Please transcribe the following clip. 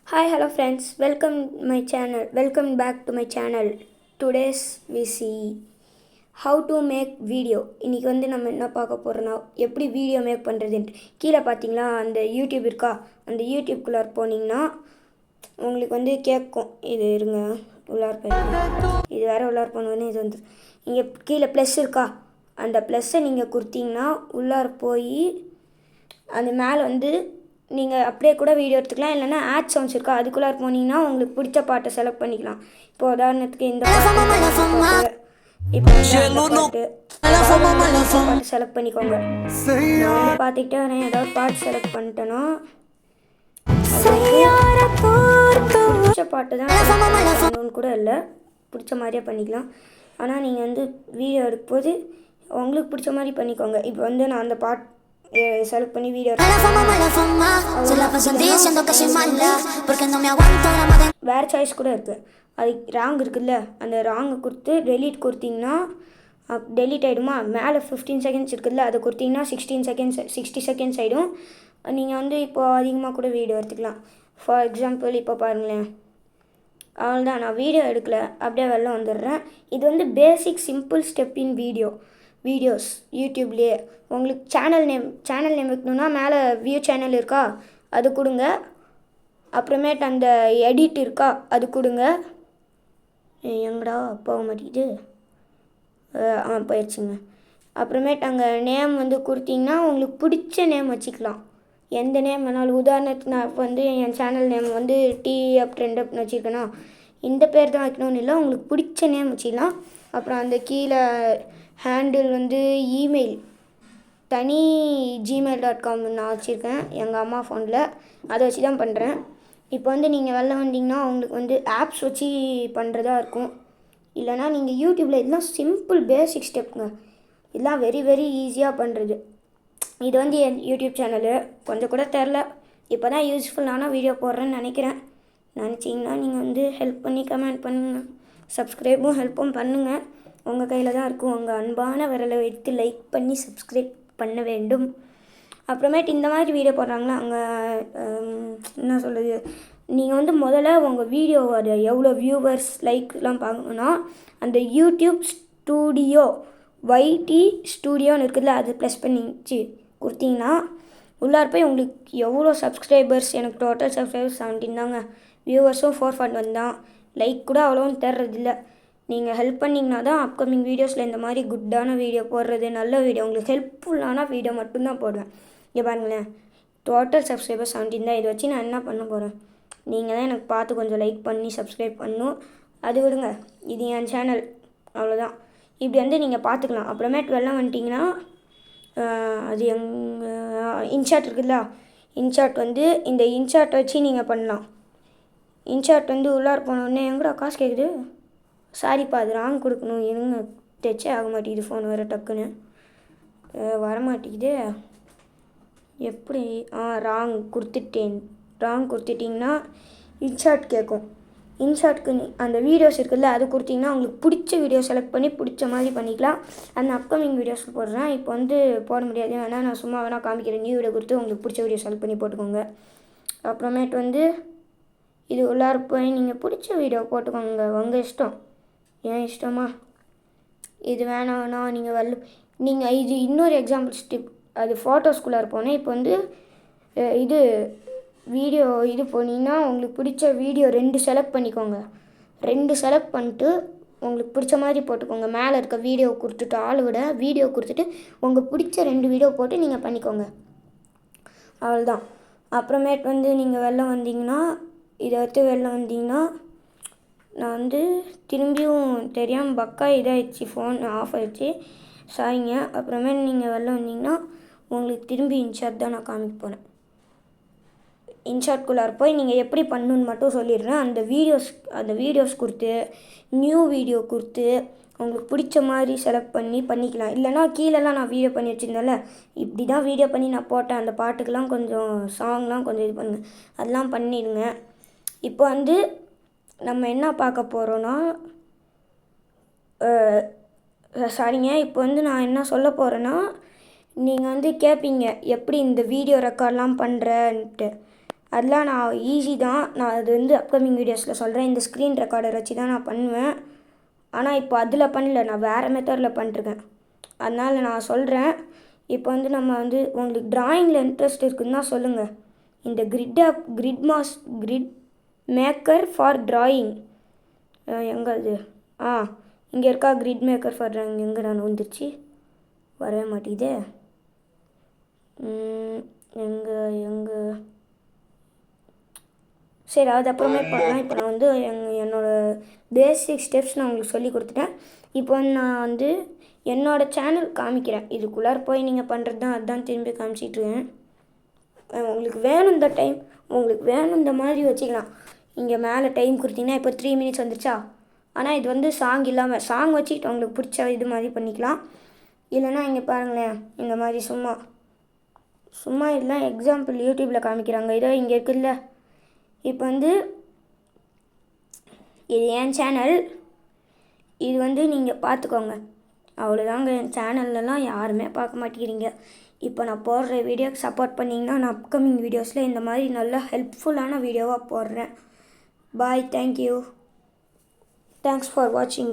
Hi, hello friends. Welcome back to my channel. Today's we see how to make video. இன்னைக்கு வந்து நம்ம என்ன பார்க்க போறோம்னா எப்படி வீடியோ மேக் பண்றதுன்னு. கீழே பாத்தீங்களா அந்த யூடியூப் இருக்கா? அந்த யூடியூப்குள்ள போனீங்கன்னா உங்களுக்கு வந்து கேட்கும். இது இருங்க உள்ளார் போயிடுங்க. இது வேற உள்ளார் போனோனே இது வந்து இங்கே கீழே ப்ளஸ் இருக்கா? அந்த ப்ளஸ்ஸை நீங்கள் கொடுத்தீங்கன்னா உள்ளார் போய் அந்த மேலே வந்து நீங்கள் அப்படியே கூட வீடியோ எடுத்துக்கலாம். இல்லைன்னா ஆட் சவுண்ட்ஸ் இருக்கா அதுக்குள்ளே போனீங்கன்னா உங்களுக்கு பிடிச்ச பாட்டை செலக்ட் பண்ணிக்கலாம். இப்போ உதாரணத்துக்கு இந்த பாட்டு இப்போ பாட்டு செலக்ட் பண்ணிக்கோங்க. நான் வந்து பார்த்துக்கிட்டே வரேன். ஏதாவது பாட்டு செலக்ட் பண்ணிட்டேன்னா பிடிச்ச பாட்டு தான் கூட இல்லை, பிடிச்ச மாதிரியே பண்ணிக்கலாம். ஆனால் நீங்கள் வந்து வீடியோ எடுக்கும்போது உங்களுக்கு பிடிச்ச மாதிரி பண்ணிக்கோங்க. இப்போ வந்து நான் அந்த பாட்டு செலக்ட் பண்ணி வீடியோ வேறு சாய்ஸ் கூட இருக்குது. அது ராங் இருக்குல்ல, அந்த ராங்கை கொடுத்து டெலீட் கொடுத்தீங்கன்னா டெலீட் ஆகிடுமா. மேலே 15 செகண்ட்ஸ் இருக்குல்ல, அதை கொடுத்தீங்கன்னா 60 செகண்ட்ஸ் ஆகிடும். நீங்கள் வந்து இப்போது அதிகமாக கூட வீடியோ எடுத்துக்கலாம். ஃபார் எக்ஸாம்பிள் இப்போ பாருங்களேன், அவ்வளோதான். நான் வீடியோ எடுக்கலை, அப்படியே வெளில வந்துடுறேன். இது வந்து basic simple step in videos யூடியூப்லேயே. உங்களுக்கு சேனல் நேம் வைக்கணுன்னா மேலே வியூ சேனல் இருக்கா அது கொடுங்க. அப்புறமேட்டு அந்த எடிட் இருக்கா அது கொடுங்க. எங்கடா போக மாட்டேங்குது, போயிடுச்சுங்க. அப்புறமேட்டு அங்கே நேம் வந்து கொடுத்தீங்கன்னா உங்களுக்கு பிடிச்ச நேம் வச்சுக்கலாம். எந்த நேம் வேணாலும். உதாரணத்துக்கு நான் வந்து என் சேனல் நேம் வந்து ட்ரெண்ட் அப்னு வச்சுருக்கேன்னா இந்த பேர் தான் வைக்கணும்னு இல்லை, உங்களுக்கு பிடிச்ச நேம் வச்சுக்கலாம். அப்புறம் அந்த கீழே ஹேண்டில் வந்து இமெயில் தனி gmail.com நான் வச்சுருக்கேன் எங்கள் அம்மா ஃபோனில், அதை வச்சு தான் பண்ணுறேன். இப்போ வந்து நீங்கள் வெளில வந்தீங்கன்னா உங்களுக்கு வந்து ஆப்ஸ் வச்சு பண்ணுறதா இருக்கும். இல்லைனா நீங்கள் யூடியூப்பில் இதெல்லாம் சிம்பிள் பேசிக் ஸ்டெப்புங்க. இதெல்லாம் வெரி வெரி ஈஸியாக பண்ணுறது. இது வந்து என் யூடியூப் சேனலு கொஞ்சம் கூட தெரில, இப்போ தான் யூஸ்ஃபுல்லான வீடியோ போடுறேன்னு நினச்சிங்கன்னா நீங்கள் வந்து ஹெல்ப் பண்ணி கமெண்ட் பண்ணுங்கள், சப்ஸ்கிரைபும் ஹெல்ப்பும் பண்ணுங்கள். உங்கள் கையில் தான் இருக்கும். உங்கள் அன்பான விரலை வைத்து லைக் பண்ணி சப்ஸ்கிரைப் பண்ண வேண்டும். அப்புறமேட்டு இந்த மாதிரி வீடியோ போடுறாங்களா அங்கே என்ன சொல்கிறது, நீங்கள் வந்து முதல்ல உங்கள் வீடியோ அது எவ்வளோ வியூவர்ஸ் லைக்லாம் பார்க்கணுன்னா அந்த யூடியூப் ஸ்டூடியோ YT ஸ்டூடியோன்னு இருக்குதுல்ல, அது ப்ளஸ் பண்ணிச்சு கொடுத்தீங்கன்னா உள்ளார் போய் உங்களுக்கு எவ்வளோ சப்ஸ்கிரைபர்ஸ், எனக்கு டோட்டல் சப்ஸ்கிரைபர்ஸ் 17 தாங்க. வியூவர்ஸும் 441 தான். லைக் கூட அவ்வளோவும் தர்றதில்லை. நீங்கள் ஹெல்ப் பண்ணிங்கன்னா தான் அப்கமிங் வீடியோஸில் இந்த மாதிரி குட்டான வீடியோ போடுறது, நல்ல வீடியோ உங்களுக்கு ஹெல்ப்ஃபுல்லான வீடியோ மட்டும்தான் போடுவேன். இங்கே பாருங்களேன், டோட்டல் சப்ஸ்கிரைபர் 17 தான். இதை வச்சு நான் என்ன பண்ண போகிறேன், நீங்கள் தான் எனக்கு பார்த்து கொஞ்சம் லைக் பண்ணி சப்ஸ்கிரைப் பண்ணணும். அது விடுங்க, இது என் சேனல், அவ்வளோதான். இப்படி வந்து நீங்கள் பார்த்துக்கலாம். அப்புறமேட்டு வெளில வந்துட்டிங்கன்னா அது எங்கள் இன்ஷாட் இருக்குதுல்ல, இன்ஷாட் வந்து இந்த இன்ஷாட்டை வச்சு நீங்கள் பண்ணலாம். இன்ஷாட் வந்து உள்ளார் போனோடனே எங்கடா காசு கேட்குது, சாரிப்பா அது ராங் கொடுக்கணும், இருங்க டச்சே ஆக மாட்டேங்குது ஃபோன் வேறு டக்குன்னு வரமாட்டேங்குது. எப்படி ராங் கொடுத்துட்டிங்கன்னா இன்ஷாட் கேட்கும். இன்ஷாட்க்கு அந்த வீடியோஸ் இருக்குல்ல அது கொடுத்தீங்கன்னா உங்களுக்கு பிடிச்ச வீடியோ செலக்ட் பண்ணி பிடிச்ச மாதிரி பண்ணிக்கலாம். அந்த அப்கமிங் வீடியோஸ் போடுறேன். இப்போ வந்து போட முடியாது, வேணால் நான் சும்மா வேணால் காமிக்கிறேன். நியூ வீடியோ கொடுத்து உங்களுக்கு பிடிச்ச வீடியோ செலக்ட் பண்ணி போட்டுக்கோங்க. அப்புறமேட்டு வந்து இது உள்ளார போய் நீங்கள் பிடிச்ச வீடியோ போட்டுக்கோங்க, உங்கள் இஷ்டம். ஏன் இஷ்டமா, இது வேணாம்னா நீங்கள் இது இன்னொரு எக்ஸாம்பிள் ஸ்டிப், அது ஃபோட்டோஸ்குள்ளே இருப்போனே. இப்போ வந்து இது வீடியோ இது போனீங்கன்னா உங்களுக்கு பிடிச்ச வீடியோ 2 செலக்ட் பண்ணிக்கோங்க. 2 செலக்ட் பண்ணிட்டு உங்களுக்கு பிடிச்ச மாதிரி போட்டுக்கோங்க. மேலே இருக்க வீடியோ கொடுத்துட்டு வீடியோ கொடுத்துட்டு உங்களுக்கு பிடிச்ச 2 வீடியோ போட்டு நீங்கள் பண்ணிக்கோங்க, அவ்வளோதான். அப்புறமேட்டு வந்து நீங்கள் வெளில வந்தீங்கன்னா இதை வச்சு வெளில வந்தீங்கன்னா நான் வந்து திரும்பியும் தெரியாமல் பக்கா இதாகிடுச்சு, ஃபோன் ஆஃப் ஆகிடுச்சு, சாரிங்க. அப்புறமே நீங்கள் வெளில வந்தீங்கன்னா உங்களுக்கு திரும்பி இன்ஷாட் தான் நான் காமிக்க போகிறேன். இன்ஷாட்குள்ளார போய் நீங்கள் எப்படி பண்ணணுன்னு மட்டும் சொல்லிடுறேன். அந்த வீடியோஸ் கொடுத்து நியூ வீடியோ கொடுத்து உங்களுக்கு பிடிச்ச மாதிரி செலக்ட் பண்ணி பண்ணிக்கலாம். இல்லைனா கீழெல்லாம் நான் வீடியோ பண்ணி வச்சுருந்தேன்ல, இப்படி தான் வீடியோ பண்ணி நான் போட்டேன். அந்த பாட்டுக்கெலாம் கொஞ்சம் சாங்லாம் கொஞ்சம் இது பண்ணுங்க, அதெல்லாம் பண்ணிடுங்க. இப்போ வந்து நம்ம என்ன பார்க்க போகிறோன்னா சாரிங்க, இப்போ வந்து நான் என்ன சொல்ல போகிறேன்னா, நீங்கள் வந்து கேட்பீங்க எப்படி இந்த வீடியோ ரெக்கார்ட்லாம் பண்ணுறேன்ட்டு. அதெலாம் நான் ஈஸி தான். நான் அது வந்து அப்கமிங் வீடியோஸில் சொல்கிறேன். இந்த ஸ்க்ரீன் ரெக்கார்டர் வச்சு தான் நான் பண்ணுவேன். ஆனால் இப்போ அதில் பண்ணல, நான் வேறு மெத்தடில் பண்ணிட்டுருக்கேன். அதனால் நான் சொல்கிறேன். இப்போ வந்து நம்ம வந்து உங்களுக்கு ட்ராயிங்கில் இன்ட்ரெஸ்ட் இருக்குதுன்னு தான் சொல்லுங்கள். இந்த கிரிட் மேக்கர் ஃபார் ட்ராயிங் எங்கே அது இங்கே இருக்கா? கிரிட் மேக்கர் ஃபார் ட்ராயிங் எங்கே நான் வந்துருச்சு? வரவே மாட்டேங்குதே. எங்கே சரி, அது அப்புறமே பண்ணலாம். இப்போ நான் வந்து என்னோடய பேசிக் ஸ்டெப்ஸ் நான் உங்களுக்கு சொல்லி கொடுத்துட்டேன். இப்போ நான் வந்து என்னோடய சேனல் காமிக்கிறேன். இதுக்குள்ளார போய் நீங்கள் பண்ணுறது தான், அதுதான் திரும்பி காமிச்சிட்ருக்கேன். உங்களுக்கு வேணும் இந்த மாதிரி வச்சுக்கலாம். இங்கே மேலே டைம் கொடுத்தீங்கன்னா இப்போ 3 மினிட்ஸ் வந்துருச்சா? ஆனால் இது வந்து சாங் இல்லாமல், சாங் வச்சுக்கிட்டு உங்களுக்கு பிடிச்ச இது மாதிரி பண்ணிக்கலாம். இல்லைன்னா இங்கே பாருங்களேன், இந்த மாதிரி சும்மா இதெல்லாம் எக்ஸாம்பிள் யூடியூப்பில் காமிக்கிறாங்க. இதோ இங்கே இருக்குல்ல, இப்போ வந்து இது என் சேனல். இது வந்து நீங்கள் பார்த்துக்கோங்க. அவ்வளோதாங்க. என் சேனல்லலாம் யாருமே பார்க்க மாட்டேங்கிறீங்க. இப்போ நான் போடுற வீடியோக்கு சப்போர்ட் பண்ணிங்கன்னா நான் அப்கமிங் வீடியோஸில் இந்த மாதிரி நல்லா ஹெல்ப்ஃபுல்லான வீடியோவாக போடுறேன். பாய், தேங்க்யூ, தேங்க்ஸ் ஃபார் வாட்சிங்.